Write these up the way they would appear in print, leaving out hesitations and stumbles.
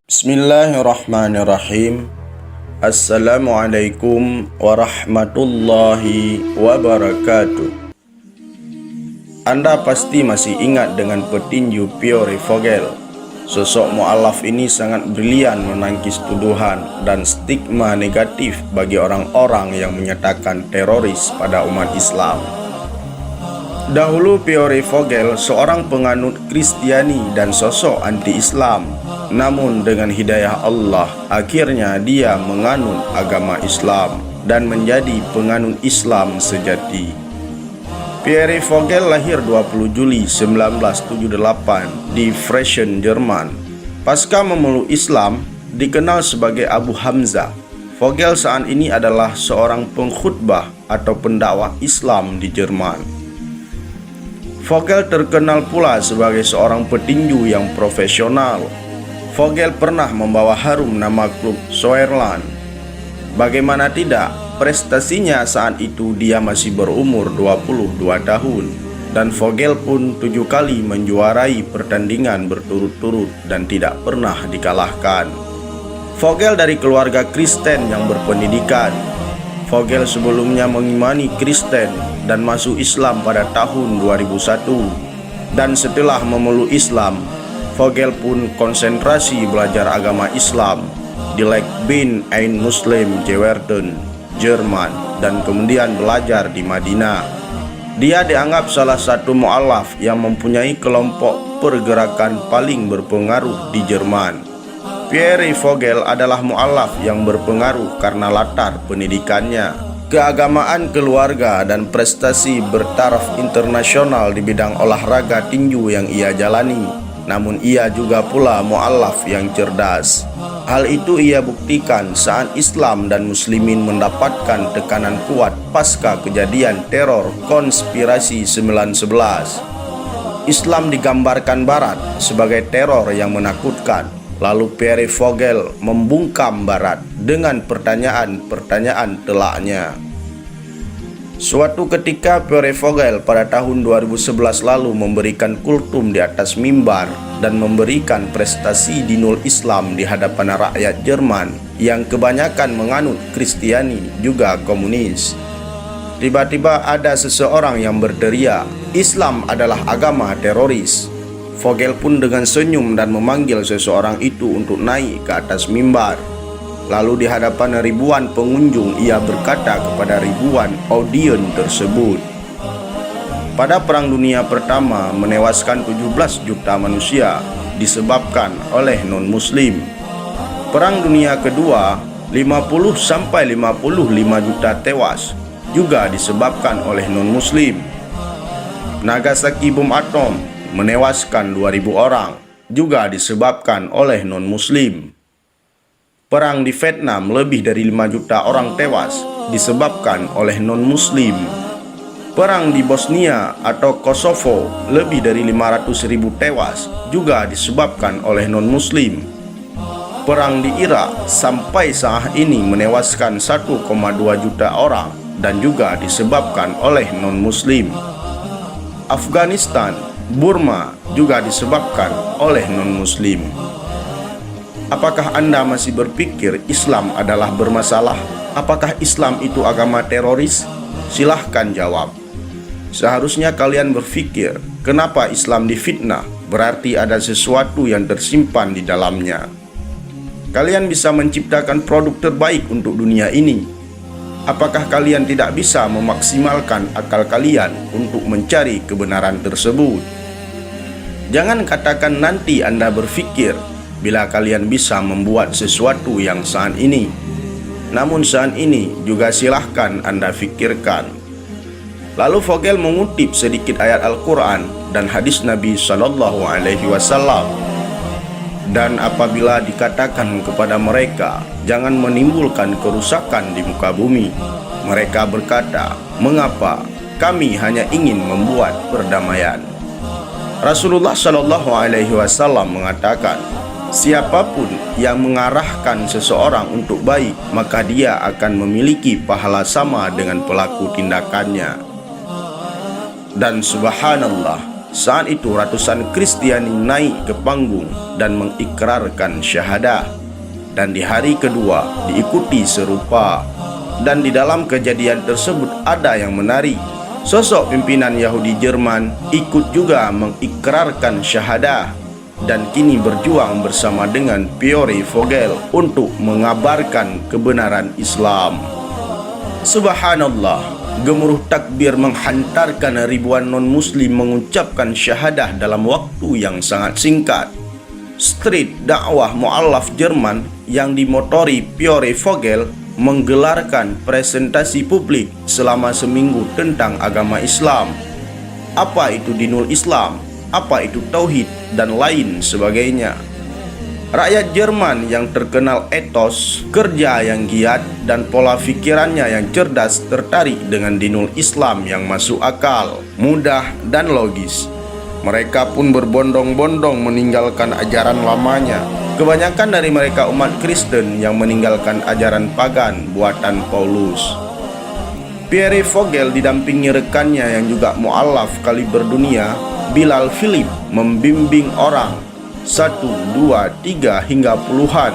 Bismillahirrahmanirrahim. Assalamualaikum warahmatullahi wabarakatuh. Anda pasti masih ingat dengan petinju Pierre Vogel. Sosok mu'alaf ini sangat brilian menangkis tuduhan dan stigma negatif bagi orang-orang yang menyatakan teroris pada umat Islam. Dahulu Pierre Vogel seorang penganut Kristiani dan sosok anti-Islam. Namun dengan hidayah Allah, akhirnya dia menganut agama Islam dan menjadi penganut Islam sejati. Pierre Vogel lahir 20 Juli 1978 di Frechen, Jerman. Pasca memeluk Islam, dikenal sebagai Abu Hamzah. Vogel saat ini adalah seorang pengkhutbah atau pendakwah Islam di Jerman. Vogel terkenal pula sebagai seorang petinju yang profesional. Vogel pernah membawa harum nama klub Sauerland. Bagaimana tidak, prestasinya saat itu dia masih berumur 22 tahun. Dan Vogel pun 7 kali menjuarai pertandingan berturut-turut dan tidak pernah dikalahkan. Vogel dari keluarga Kristen yang berpendidikan. Vogel sebelumnya mengimani Kristen dan masuk Islam pada tahun 2001. Dan setelah memeluk Islam, Vogel pun konsentrasi belajar agama Islam di Legbin Ein Muslim Jeverden, Jerman, dan kemudian belajar di Madinah. Dia dianggap salah satu mu'alaf yang mempunyai kelompok pergerakan paling berpengaruh di Jerman. Pierre Vogel adalah mu'alaf yang berpengaruh karena latar pendidikannya, keagamaan keluarga, dan prestasi bertaraf internasional di bidang olahraga tinju yang ia jalani. Namun ia juga pula mu'alaf yang cerdas. Hal itu ia buktikan saat Islam dan Muslimin mendapatkan tekanan kuat pasca kejadian teror konspirasi 9/11. Islam digambarkan Barat sebagai teror yang menakutkan. Lalu Pierre Vogel membungkam Barat dengan pertanyaan-pertanyaan telaknya. Suatu ketika Pierre Vogel pada tahun 2011 lalu memberikan kultum di atas mimbar dan memberikan prestasi dinul Islam di hadapan rakyat Jerman yang kebanyakan menganut Kristiani juga komunis. Tiba-tiba ada seseorang yang berteriak, "Islam adalah agama teroris." Vogel pun dengan senyum dan memanggil seseorang itu untuk naik ke atas mimbar. Lalu di hadapan ribuan pengunjung ia berkata kepada ribuan audien tersebut, "Pada Perang Dunia Pertama menewaskan 17 juta manusia disebabkan oleh non-muslim. Perang Dunia Kedua 50-55 juta tewas juga disebabkan oleh non-muslim. Nagasaki bom atom menewaskan 2000 orang juga disebabkan oleh non-muslim. Perang di Vietnam lebih dari 5 juta orang tewas disebabkan oleh non-muslim. Perang di Bosnia atau Kosovo lebih dari 500.000 tewas juga disebabkan oleh non-muslim. Perang di Irak sampai saat ini menewaskan 1,2 juta orang dan juga disebabkan oleh non-muslim. Afghanistan, Burma juga disebabkan oleh non-muslim." Apakah Anda masih berpikir Islam adalah bermasalah? Apakah Islam itu agama teroris? Silahkan jawab. Seharusnya kalian berpikir, kenapa Islam difitnah? Berarti ada sesuatu yang tersimpan di dalamnya. Kalian bisa menciptakan produk terbaik untuk dunia ini. Apakah kalian tidak bisa memaksimalkan akal kalian untuk mencari kebenaran tersebut? Jangan katakan nanti Anda berpikir bila kalian bisa membuat sesuatu yang saat ini. Namun saat ini juga silahkan Anda fikirkan. Lalu Vogel mengutip sedikit ayat Al-Quran dan hadis Nabi SAW. "Dan apabila dikatakan kepada mereka, jangan menimbulkan kerusakan di muka bumi, mereka berkata, mengapa? Kami hanya ingin membuat perdamaian." Rasulullah SAW mengatakan, siapapun yang mengarahkan seseorang untuk baik, maka dia akan memiliki pahala sama dengan pelaku tindakannya. Dan subhanallah, Saat itu ratusan Kristiani naik ke panggung dan mengikrarkan syahadah. Dan di hari kedua diikuti serupa. Dan di dalam kejadian tersebut ada yang menarik. Sosok pimpinan Yahudi Jerman ikut juga mengikrarkan syahadah dan kini berjuang bersama dengan Pierre Vogel untuk mengabarkan kebenaran Islam. Subhanallah, gemuruh takbir menghantarkan ribuan non-muslim mengucapkan syahadah dalam waktu yang sangat singkat. Street dakwah mu'allaf Jerman yang dimotori Pierre Vogel menggelarkan presentasi publik selama seminggu tentang agama Islam. Apa itu dinul Islam? Apa itu tauhid dan lain sebagainya. Rakyat Jerman yang terkenal etos, kerja yang giat, dan pola pikirannya yang cerdas tertarik dengan dinul Islam yang masuk akal, mudah, dan logis. Mereka pun berbondong-bondong meninggalkan ajaran lamanya. Kebanyakan dari mereka umat Kristen yang meninggalkan ajaran pagan buatan Paulus. Pierre Vogel didampingi rekannya yang juga mu'allaf kaliber dunia, Bilal Philip, membimbing orang 1, 2, 3 hingga puluhan,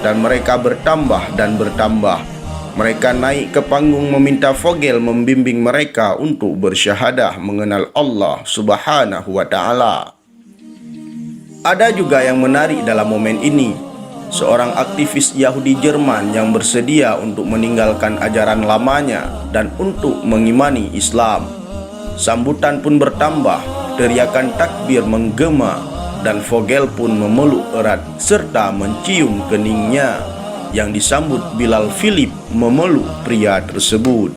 dan mereka bertambah dan bertambah. Mereka naik ke panggung meminta Vogel membimbing mereka untuk bersyahadah mengenal Allah Subhanahu wa Ta'ala. Ada juga yang menarik dalam momen ini. Seorang aktivis Yahudi Jerman yang bersedia untuk meninggalkan ajaran lamanya dan untuk mengimani Islam. Sambutan pun bertambah, teriakan takbir menggema, dan Vogel pun memeluk erat serta mencium keningnya. Yang disambut Bilal Philip memeluk pria tersebut.